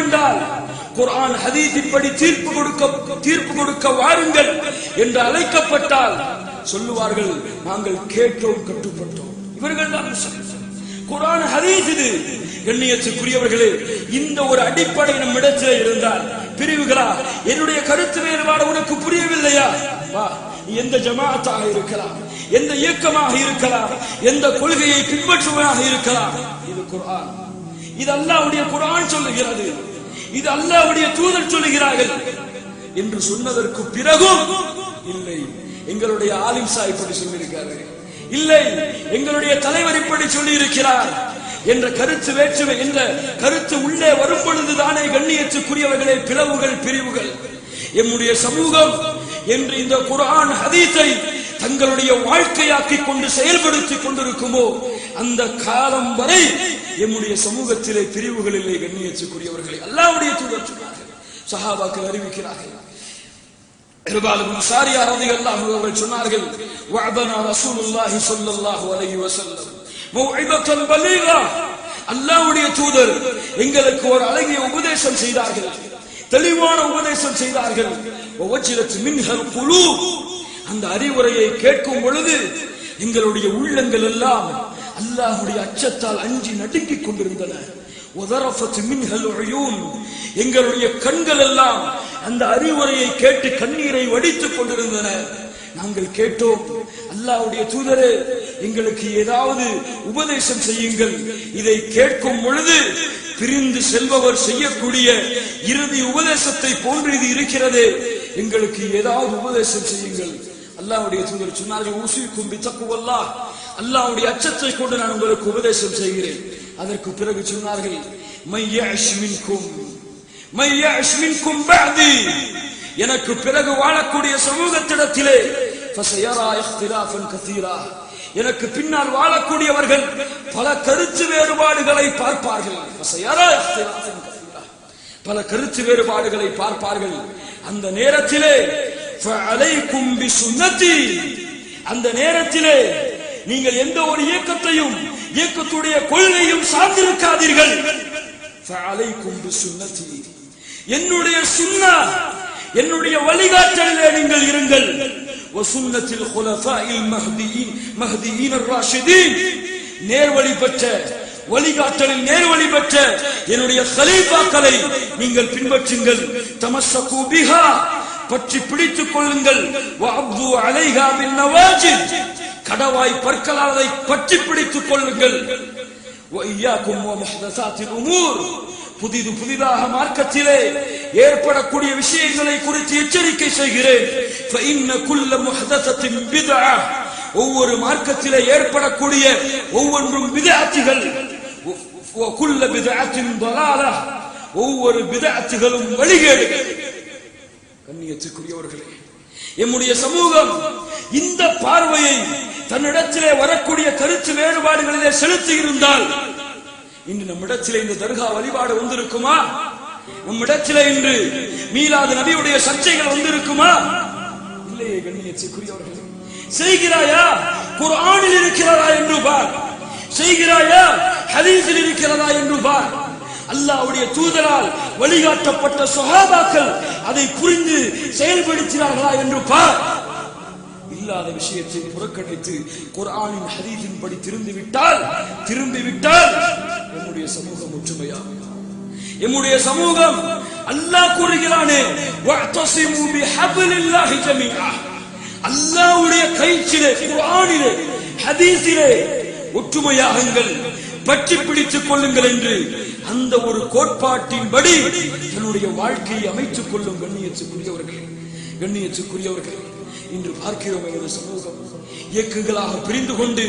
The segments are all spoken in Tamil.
இருந்தால் குர்ஆன் ஹதீஸின் படி தீர்ப்பு கொடுக்க வாருங்கள் என்று அழைக்கப்பட்டால் சொல்லுவார்கள், நாங்கள் கேட்டோம், கட்டுப்பட்டோம். இவர்கள் தான் குர்ஆன் ஹதீஸ். இது கண்ணியத்துக்குரியவர்களே, இந்த ஒரு அடிப்படை நம்மிடத்திலே இருந்தால், பிரிவுகளா, என்னுடைய கருத்து வேறுபாடு உனக்கு புரியவில்லையா, வா, எந்த ஜமாஅத்தாக இருக்கலாம், எந்த இயக்கமாக இருக்கலாம், எந்த கொள்கையை பின்பற்றுவதாக இருக்கலாம், இது குர்ஆன், இது அல்லாஹ்வுடைய குர்ஆன் சொல்லுகிறது, இது அல்லாஹ்வுடைய தூதர் சொல்லுகிறார்கள் என்று சொன்னதற்கு பிறகும் இல்லை, எங்களுடைய ஆலிம் சாஹிப் இப்படி சொல்லியிருக்காரு, இல்லை எங்களுடைய தலைவர் இப்படி சொல்லி இருக்கிறார் என்ற கருத்து வேற்றுமை, என்ற கருத்து உள்ளே வரும் பொழுதுதானே கண்ணியத்துக்குரியவர்களே பிளவுகள், பிரிவுகள். எம்முடைய சமூகம் என்று இந்த குர்ஆன் ஹதீஸை தங்களுடைய வாழ்க்கையாக்கி கொண்டு செயல்படுத்திக் கொண்டிருக்குமோ அந்த காலம் வரை எம்முடைய சமூகத்திலே பிரிவுகள் இல்லை. கண்ணியத்துக்குரியவர்களை அல்லாஹ்வுடைய தூதர் சொன்னார்கள், சஹாபாக்கள் அறிவிக்கிறார்கள். இர்பால் இப்னு சாரியா ரலியல்லாஹு அன்ஹு அவர்கள் சொன்னார்கள், வஅதனா ரசூலுல்லாஹி ஸல்லல்லாஹு அலைஹி வஸல்லம் மௌஇதத்தன் பலீகா, அல்லாஹ்வுடைய தூதர் எங்களுக்கு ஒரு அழகிய உபதேசம் செய்தார்கள், தெளிவான உபதேசம் செய்தார்கள். வவஜிலத் மின்ஹல் குலூப், அந்த அறிவுரையை கேட்கும் பொழுது எங்களுடைய உள்ளங்கள் எல்லாம் அல்லாஹ்வுடைய அச்சத்தால் அஞ்சி நடுங்கிக் கொண்டிருந்தன. வதரஃபத் மின்ஹல் உயூன், எங்களுடைய கண்கள் எல்லாம் அந்த அறிவுரையை கேட்டு கண்ணீரை வடித்துக் கொண்டிருந்தன. நாங்கள் கேட்டோம், அல்லாஹ்வுடைய தூதரே எங்களுக்கு ஏதாவது உபதேசம் செய்யுங்கள், இதை கேட்கும் பொழுது பிரிந்து செல்பவர் செய்யக்கூடிய இறுதி உபதேசத்தை போன்று இது இருக்கிறது, எங்களுக்கு ஏதாவது உபதேசம் செய்யுங்கள். அல்லாஹ்வுடைய தூதர் சொன்னார்கள், ஊசிக்கும் பித்தக்குவல்லாஹ், அல்லாஹ்வுடைய அச்சத்தை கொண்டு நான் உங்களுக்கு உபதேசம் செய்கிறேன். அதற்கு பிறகு சொன்னார்கள், மையஷ் மின்கும் பஅதி, எனக்கு பிறகு வாழக்கூடிய சமூகத்திடத்திலே ஃபஸயரா இக்திலாஃபன் கஸீரா, எனக்கு பின்னால் வாழக்கூடியவர்கள் பல கருத்து வேறுபாடுகளை பார்ப்பார்கள். ஃபஸயரா இக்திலாஃபன் கஸீரா, பல கருத்து வேறுபாடுகளை பார்ப்பார்கள். அந்த நேரத்திலே ஃபஅலைக்கும் பிசுன்னதி, அந்த நேரத்திலே நீங்கள் எந்த ஒரு இயக்கத்தையும் இயக்கத்துடைய கொள்கையும் சார்ந்திருக்காதீர்கள். ஃபஅலைக்கும் பிசுன்னதி, என்னுடைய சுன்னா, என்னுடைய வழிகாட்டலிலே நீங்கள் இருங்கள். வசுன்னத்தில் குலஃபாஇல் மஹ்தியின் ar-ராஷிதீன், நேர்வழி பெற்ற வழிகாட்டலில் நேர்வழி பெற்ற என்னுடைய கலீஃபாக்களை நீங்கள் பின்பற்றுங்கள். தமஸ்ஸகு பிஹா, பற்றி பிடித்துக் கொள்ளுங்கள். வஅப்து அலைஹா பின் நவாஜித், கடவாய் பற்களால் அதை பற்றி பிடித்துக் கொள்ளுங்கள். வஇய்யாக்கும் வமுஹ்தஸாத்தில் உமூர், புதிதாக மார்க்கத்திலே ஏற்படக்கூடிய விஷயங்களை குறித்து எச்சரிக்கை செய்கிறேன். ஃபஇன்ன குல்ல முஹ்தஸத்தின் பித்ஆ, ஒவ்வொரு மார்க்கத்திலே ஏற்படக்கூடிய ஒவ்வொன்றும் பித்ஆத்துகள். வகுல்ல பித்ஆத்தின் ضلاலா, ஒவ்வொரு பித்ஆத்துகளும் வழிகேடுகள். கண்ணியத்துக்குரியவர்களே, எம்முடைய சமூகம் இந்த பார்வையை தன்னிடத்திலே வரக்கூடிய கருத்து வேறுபாடுகளிலே செலுத்தி இருந்தால் இன்று நம்மிடத்திலே இந்த தர்கா வழிபாடு வந்திருக்குமா? நம்மிடத்திலே இன்று மீலாது நபியுடைய சர்ச்சைகள் வந்திருக்குமா? இல்லையே. கண்ணியத்துக்குரியவர்களே, செய்கிறாயா? குர்ஆனில் இருக்கிறதா என்று பார், செய்கிறாயா? ஹதீஸில் இருக்கிறதா என்று பார். அல்லாஹ்வுடைய தூதரால் வழிகாட்டப்பட்ட சஹாபாக்கள் அதை புரிந்து செயல்படுத்தினார்களா என்று பார். இல்லாத விஷயத்தை புறக்கணித்து குர்ஆனின் ஹதீஸின் படி திரும்பிவிட்டால் நம்முடைய சமூகம் ஒற்றுமையாகும். நம்முடைய சமூகம் அல்லாஹ் கூறுகிறானே, வஅதஸிமு பிஹப்லில்லாஹி ஜமீஆ, அல்லாஹ்வுடைய கயிற்றிலே, குர்ஆனிலே, ஹதீஸிலே ஒற்றுமையாகுங்கள், பற்றி பிடித்துக் கொள்ளுங்கள் என்று அந்த ஒரு கோட்பாட்டின்படி தன்னுடைய வாழ்க்கையை அமைத்துக் கொள்ளும். கண்ணியத்துக்குரியவர்கள், இன்று பார்க்கிறோம் எமது சமூகம் இயக்கங்களாக பிரிந்து கொண்டு,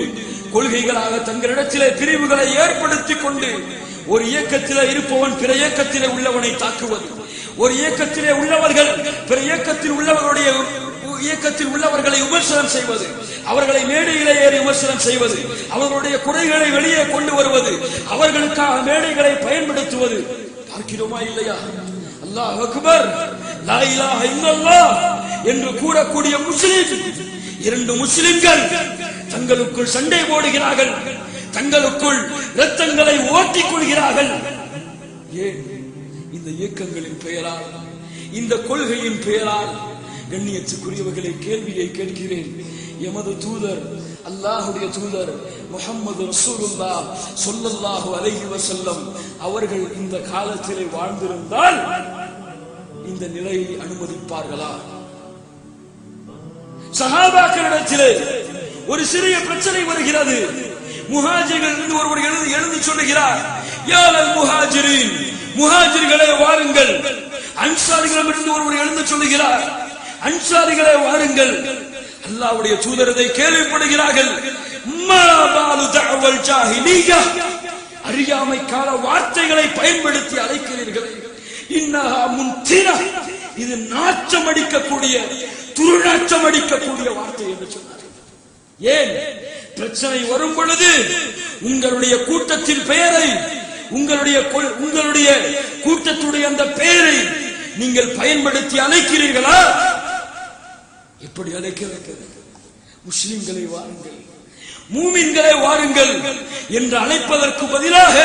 கொள்கைகளாக தங்களிடத்திலே பிரிவுகளை ஏற்படுத்திக் கொண்டு, ஒரு இயக்கத்திலே இருப்பவன் பிற இயக்கத்திலே உள்ளவனை தாக்குவது, ஒரு இயக்கத்திலே உள்ளவர்கள் பிற இயக்கத்தில் உள்ளவர்களை விமர்சனம் செய்வது, அவர்களை மேடையிலே ஏறி விமர்சனம் செய்வது, அவர்களுடைய குறைகளை வெளியே கொண்டு வருவது, அவர்களுக்காக மேடைகளை பயன்படுத்துவது பார்க்கிறோமா இல்லையா? அல்லாஹ் அக்பர், லா இலாஹ இல்லல்லாஹ் என்று கூறக்கூடிய முஸ்லிம், இரண்டு முஸ்லிம்கள் தங்களுக்குள் சண்டை போடுகிறார்கள், தங்களுக்குள் இரத்தங்களை ஓட்டிக் கொள்கிறார்கள். ஏன்? இந்த இயக்கங்களின் பெயரால், இந்த கொள்கையின் பெயரால் கண்ணியத்துக்குரியவர்களை கேள்வியை கேட்கிறேன். எமது தூதர், அல்லாஹுடைய தூதர் முஹம்மது ரசூலுல்லாஹ் ஸல்லல்லாஹு அலைஹி வஸல்லம் அவர்கள் இந்த காலத்திலே வாழ்ந்திருந்தால் இந்த நிலையை அனுமதிப்பார்களா? சஹாபாக்களிடத்திலே ஒரு சிறிய பிரச்சனை வருகிறது. முஹாஜிர்கள் என்று ஒருவர் எழுதி சொல்லுகிறார், யா அல் முஹாஜிரீன், முஹாஜிர்களே வாருங்கள். அன்சாரிகளிடமிருந்து ஒருவர் எழுந்து சொல்லுகிறார், அன்சாரிகளே வாருங்கள். அல்லாஹ்வுடைய தூதர் இதை கேள்விப்படுகிறார்கள். மா பாலு தஅவல் ஜாஹிலிய்யா, அறியாமை கால வார்த்தைகளை பயன்படுத்தி அழைக்கிறீர்கள். இன்னஹா முன்தினா, இது நாச்சம் அடிக்கக்கூடிய, துர்நாச்சம் அடிக்கக்கூடிய வார்த்தை என்று சொன்னார்கள். ஏன்? பிரச்சனை வரும் பொழுது உங்களுடைய கூட்டத்தின் பெயரை, உங்களுடைய கூட்டத்துடைய அந்த பெயரை நீங்கள் பயன்படுத்தி அழைக்கிறீர்களா? எப்படி அழைக்க வைக்கிறது? முஸ்லிம்களை வாருங்கள், மூமின்களை வாருங்கள் என்று அழைப்பதற்கு பதிலாக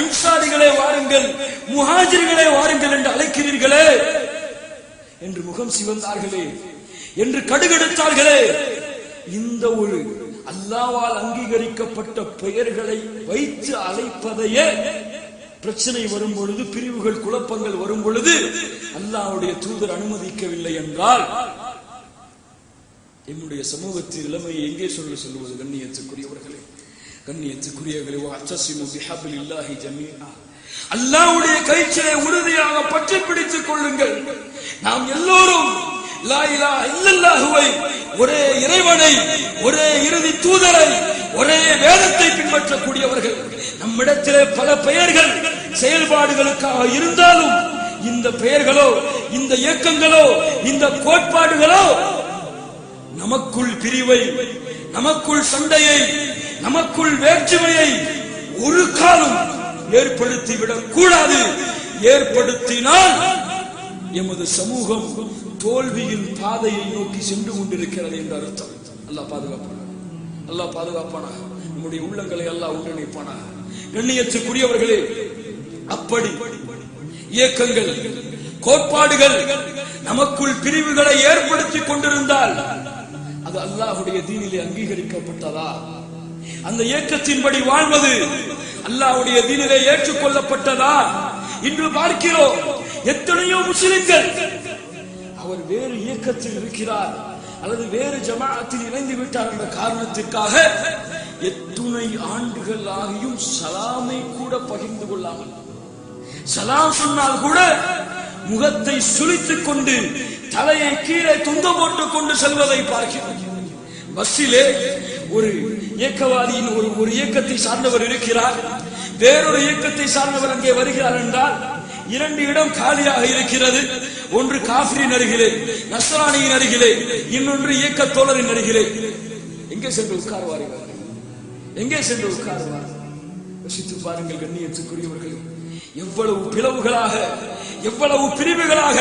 அன்சாரிகளை வாருங்கள், முஹாஜிர்களை வாருங்கள் என்று அழைக்கிறீர்களே என்று முகம் சிவந்தார்களே, என்று கடுகெடுத்தார்களே. இந்த ஒரு அல்லாஹ்வால் அங்கீகரிக்கப்பட்ட பெயர்களை வைத்து அழைப்பதையே பிரச்சனை வரும் பொழுது, பிரிவுகள் குழப்பங்கள் வரும் பொழுது அல்லாஹ்வுடைய தூதர் அனுமதிக்கவில்லை என்றால் என்னுடைய சமூகத்தின் நிலைமையை எங்கே சொல்லுவது? கண்ணியத்துக்குரியவர்களே, வஅத்தஸிமு பிஹப்லில்லாஹி ஜமீஆ, அல்லாஹ்வுடைய கயிற்றிலே உறுதியாக பற்றி பிடித்துக் கொள்ளுங்கள். நாம் எல்லோரும் லா இலாஹ இல்லல்லாஹுவை, ஒரே இறைவனை, ஒரே இறுதி தூதரை, ஒரே வேதத்தை பின்பற்றக்கூடியவர்கள். நம்மிடத்திலே பல பெயர்கள் செயல்பாடுகளுக்காக இருந்தாலும் இந்த பெயர்களோ, இந்த இயக்கங்களோ, இந்த கோட்பாடுகளோ நமக்குள் பிரிவை, நமக்குள் சண்டையை, நமக்குள் வேற்றுமையை ஒரு காலம் ஏற்படுத்திவிடக் கூடாது. ஏற்படுத்தினால் எமது சமூகம் தோல்வியின் பாதையை நோக்கி சென்று கொண்டிருக்கிறது என்ற அர்த்தம். அல்லாஹ் பாதுகாப்பானா, அல்லாஹ் பாதுகாப்பானா, நம்முடைய உள்ளங்களை அல்லாஹ் ஒன்றிணைப்பானா. கண்ணியத்துக்குரியவர்களே, அப்படி இயக்கங்கள், கோட்பாடுகள் நமக்குள் பிரிவுகளை ஏற்படுத்திக் கொண்டிருந்தால் அது அல்லாஹ்வுடைய தீனிலே அங்கீகரிக்கப்பட்டதா? அந்த இயக்கத்தின்படி வாழ்வது அல்லாஹ்வுடைய தீனிலே ஏற்றுக்கொள்ளப்பட்டதா? இன்று பார்க்கிறோம் எத்தனையோ முஸ்லிம்கள் அவர் வேறு இயக்கத்தில் இருக்கிறார் அல்லது வேறு ஜமாஅத்தில் இணைந்து விட்டார் என்ற காரணத்திற்காக எத்துணை ஆண்டுகள் ஆகியும் சலாமை கூட பகிர்ந்து கொள்ளாமல், சலாம் சொன்னால் கூட முகத்தை சுளித்துக் கொண்டு தலையை கீழே துண்டு போட்டுக் கொண்டு செல்வதை பார்க்கிறோம். பஸ்ஸிலே ஒரு இயக்கவாதியின் ஒரு இயக்கத்தை சார்ந்தவர் இருக்கிறார், வேறொரு இயக்கத்தை சார்ந்தவர் அங்கே வருகிறார் என்றால் 2 இடம் காலியாக இருக்கிறது. ஒன்று காஃபிரின் அருகிலே, நஸ்ரானியின் அருகிலே, இன்னொன்று இயக்க தோழரின் அருகிலே. எங்கே சென்று உட்கார்வார்? எங்கே சென்று உட்கார்வார்? யோசித்து பாருங்கள் கண்ணியத்துக்குரியவர்கள். எவ்வளவு பிளவுகளாக, எவ்வளவு பிரிவுகளாக,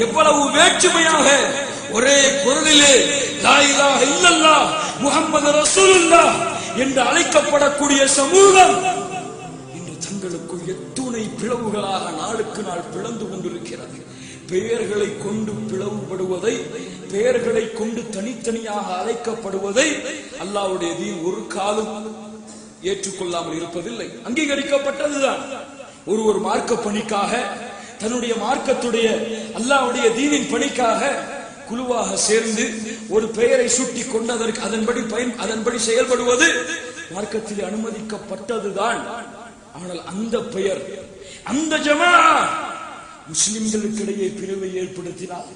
எவ்வளவு வேற்றுமையாக ஒரே குரலிலே லா இலாஹ இல்லல்லாஹ் முஹம்மது ரசூலுல்லாஹ் என்று அழைக்கப்படக்கூடிய சமூகம் இன்று தங்களுக்குள் எத்துணை பிளவுகளாக நாளுக்கு நாள் பிளந்து கொண்டிருக்கிறது. பெயர்களை கொண்டு பிளவுபடுவதை, பெயர்களை கொண்டு தனித்தனியாக அழைக்கப்படுவதை அல்லாஹ்வுடைய தீன் ஒரு காலம் ஏற்றுக்கொள்ளாமல் இருப்பதில்லை. அங்கீகரிக்கப்பட்டதுதான். ஒரு மார்க்க பணிக்காக, தன்னுடைய மார்க்கத்துடைய அல்லாஹ்வுடைய தீனின் பணிக்காக குழுவாக சேர்ந்து ஒரு பெயரை சுட்டி கொண்டு அதன்படி செயல்படுவது மார்க்கத்தில் அனுமதிக்கப்பட்டதுதான். ஆனால் அந்த பெயர், அந்த ஜமாஅ முஸ்லிம்களுக்கிடையே பிரிவை ஏற்படுத்தினால்,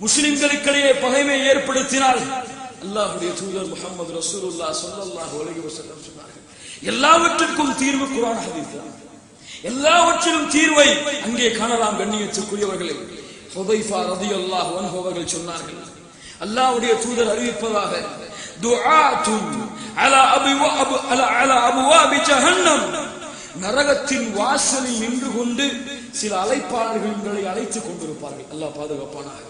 முஸ்லிம்களுக்கிடையே பகைமை ஏற்படுத்தினால் அல்லாஹ்வுடைய தூதர் முஹம்மது ரசூலுல்லாஹ் ஸல்லல்லாஹு அலைஹி வஸல்லம் சொன்னார்கள், எல்லாவற்றுக்கும் தீர்வு குர்ஆன் ஹதீஸ் தான். எல்லாவற்றிலும் தீர்வை அங்கே காணலாம். கண்ணியத்துக்குரியவர்களே, ஹுதைஃபா ரலியல்லாஹு அன்ஹு அவர்கள் சொன்னார்கள், அல்லாஹ்வுடைய தூதர் அறிவிப்பதாக, துஆத்துன் அலா அபுவாபி ஜஹன்னம், நரகத்தின் வாசலில் நின்று கொண்டு சில அழைப்பாளர்களை அழைத்துக் கொண்டிருப்பார்கள். அல்லாஹ் பாதுகாப்பானாக.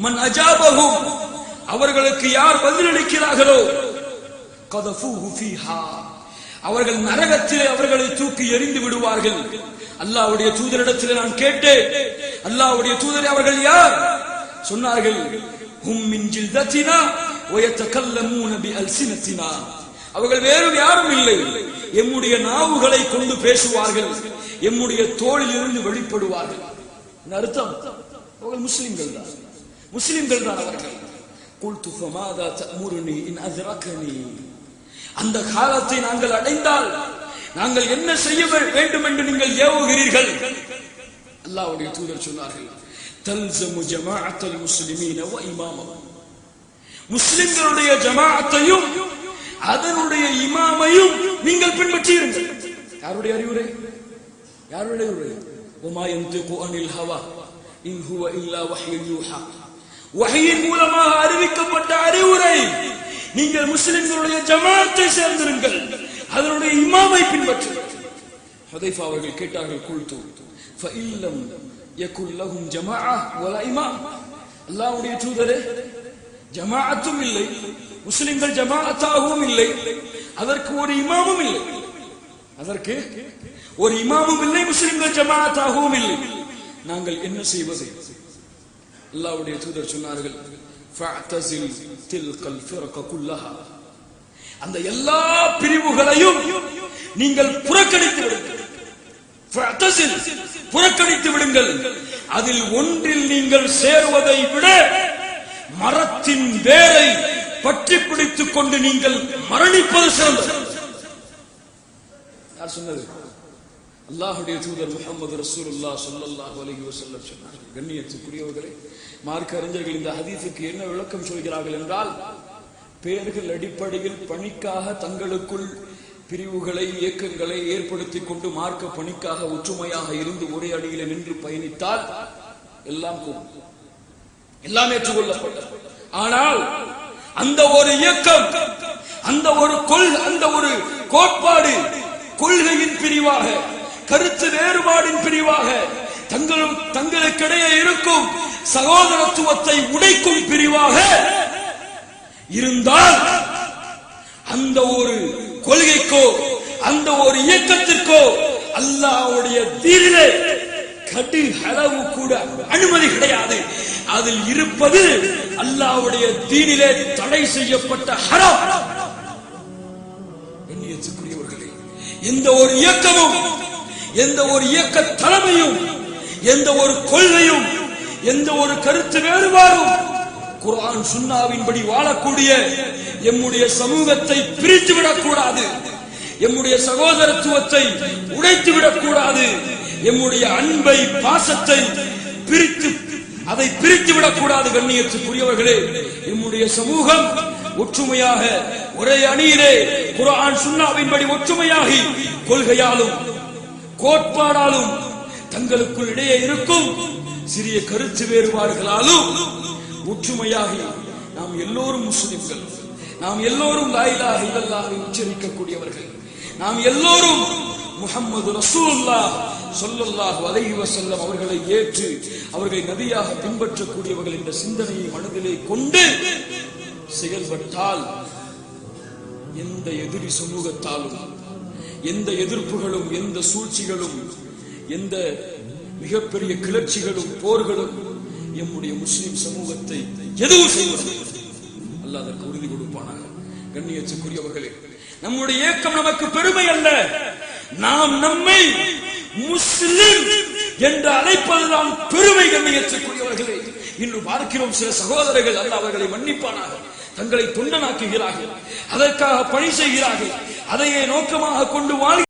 மன் அஜாபஹும், அவர்களுக்கு யார் பதிலளிக்கிறார்களோ, கதஃபூஹு ஃபீஹா, அவர்கள் நரகத்திலே அவர்களை தூக்கி எறிந்து விடுவார்கள். அல்லாஹ்வுடைய தூதரிடத்தில் நான் கேட்டேன், அல்லாஹ்வுடைய தூதரே அவர்கள் யார்? சொன்னார்கள், ஹும் மின் ஜில்தத்தினா வ யதகல்லமூன பி அல்சினத்தினா. அவர்கள் வேறு யாரும் இல்லை, எம்முடைய நாவுகளை கொண்டு பேசுவார்கள், எம்முடைய தோளில் இருந்து வெளிப்படுவார்கள். அர்த்தம், அவர்கள் முஸ்லிம்கள் தான், முஸ்லிம்கள் தான் அவர்கள். குல்து ஃபமாதா தஅமுருனி இன் அத்ரகனி. அந்த காலத்தை நாங்கள் அடைந்தால் நாங்கள் என்ன செய்ய வேண்டும் என்று நீங்கள் ஏவுகிறீர்கள்? அல்லாஹ்வுடைய தூதர் சொன்னார்கள், தல்ஸமு ஜமாஅத்தல் முஸ்லிமீன வ இமாமஹும். முஸ்லிம்களுடைய ஜமாஅத்தையும் அதனுடைய இமாமையும் நீங்கள் பின்பற்றியிருங்கள். யாருடைய அறிவுரை? யாருடைய அறிவுரை? வமா யன்திகு அனில் ஹவா இன் ஹுவ இல்லா வஹ்யுன் யூஹா. வஹ்யின் மூலமாக அறிவிக்கப்பட்ட அறிவுரை. நீங்கள் முஸ்லிம்களுடைய ஜமாஅத்தை சேர்ந்திருங்கள், அதனுடைய இமாமை பின்பற்றுங்கள். ஹுதைஃபா அவர்கள் கேட்டார்கள், குல்து ஃபஇல்லம் யகுல் லஹும் ஜமாஅ வலா இமாம். அல்லாஹ்வுடைய தூதரே, ஜமாஅத்தும் இல்லை, முஸ்லிம்கள் ஜமாஅத்தாகவும் இல்லை, அதற்கு ஒரு இமாமும் இல்லை, அதற்கு ஒரு இமாமும் இல்லை, முஸ்லிம்கள் ஜமாஅத்தாகவும் இல்லை, நாங்கள் என்ன செய்வது? அல்லாஹ்வுடைய தூதர் சொன்னார்கள், ஃபஅ்தஸில் தில்கல் ஃபிர்க குல்லஹா. அந்த எல்லா பிரிவுகளையும் நீங்கள் புறக்கணித்து விடுங்கள். ஃபஅ்தஸில், புறக்கணித்து விடுங்கள். அதில் ஒன்றில் நீங்கள் சேருவதை விட மரத்தின் வேரை பற்றி பிடித்துக் கொண்டு நீங்கள் மரணிப்பது சிறந்தது. யார் சொன்னது? அல்லாஹ்வுடைய தூதர் முஹம்மது ரசூலுல்லாஹ் ஸல்லல்லாஹு அலைஹி வஸல்லம் சொன்னார்கள். கண்ணியத்துக்குரியவர்களே, மார்க்க அறிஞர்கள் இந்த ஹதீஸுக்கு என்ன விளக்கம் சொல்கிறார்கள் என்றால், பெயர்கள் அடிப்படையில் பணிக்காக தங்களுக்குள் பிரிவுகளை இயக்கங்களை ஏற்படுத்திக் கொண்டு மார்க்க பணிக்காக ஒற்றுமையாக இருந்து ஒரே அடியில் நின்று பயணித்தால் எல்லாம் எல்லாம் ஏற்றுக்கொள்ளப்பட்டது. ஆனால் அந்த ஒரு இயக்கம், அந்த ஒரு அந்த ஒரு கோட்பாடு கொள்கையின் பிரிவாக, கருத்து வேறுபாடின் பிரிவாக, தங்களுக்கிடையே இருக்கும் சகோதரத்துவத்தை உடைக்கும் பிரிவாக இருந்தால் அந்த ஒரு கொள்கைக்கோ அந்த ஒரு இயக்கத்திற்கோ அல்லாஹ்வுடைய தீனிலே கடி அளவு கூட அனுமதி கிடையாது. அதில் இருப்பது அல்லாஹ்வுடைய தீனிலே தடை செய்யப்பட்ட ஹராம். கண்ணியத்துக்குரியவர்களே, எந்த ஒரு இயக்கமும், எந்த ஒரு இயக்க தலைமையும், எந்த ஒரு கொள்கையும், எந்த ஒரு கருத்து வேறுபாடும் குர்ஆன் சுன்னாவின்படி வாழக்கூடிய எம்முடைய சமூகத்தை பிரித்து விடக்கூடாது, எம்முடைய சகோதரத்துவத்தை உடைத்து விடக்கூடாது, எம்முடைய அன்பை பாசத்தை அதை பிரித்து விடக்கூடாது. கண்ணியத்துக்குரியவர்களே, எம்முடைய சமூகம் ஒற்றுமையாக ஒரே அணியிலே குர்ஆன் சுன்னாவின்படி ஒற்றுமையாகி கொள்கையாலும் கோட்பாடாலும் தங்களுக்குள் இடையே இருக்கும் சிறிய கருத்து வேறுபாடுகளாலும் ஒற்றுமையாகி நாம் எல்லோரும் முஸ்லிம்கள், நாம் எல்லோரும் லா இலாஹ இல்லல்லாஹை உச்சரிக்கக்கூடியவர்கள், நாம் எல்லோரும் முஹம்மது ரசூலுல்லாஹ் ஸல்லல்லாஹு அலைஹி வஸல்லம் அவர்களை ஏற்று அவர்களை நபியாக பின்பற்றக்கூடியவர்கள் என்ற சிந்தனையை மனதிலே கொண்டு செயல்பட்டால் எந்த எதிரி சமூகத்தாலும், எந்த எதிர்ப்புகளும், எந்த சூழ்ச்சிகளும், எந்த மிகப்பெரிய கிளர்ச்சிகளும் போர்களும் எம்முடைய முஸ்லிம் சமூகத்தை எதுவும் செய்வது அல்லாஹ் அதற்கு உறுதி கொடுப்பானாக. கண்ணியத்துக்குரியவர்களே, நம்முடைய இயக்கம் நமக்கு பெருமை அல்ல, நாம் நம்மை முஸ்லிம் என்று அழைப்பதுதான் பெருமை. கண்ணியத்துக்குரியவர்களே, இன்று பார்க்கிறோம் சில சகோதரர்கள், அல்லாஹ் அவர்களை மன்னிப்பானாக, தங்களை தொண்டனாக்குகிறார்கள், அதற்காக பணி செய்கிறார்கள், அதையே நோக்கமாக கொண்டு வாழ்கிறார்கள்.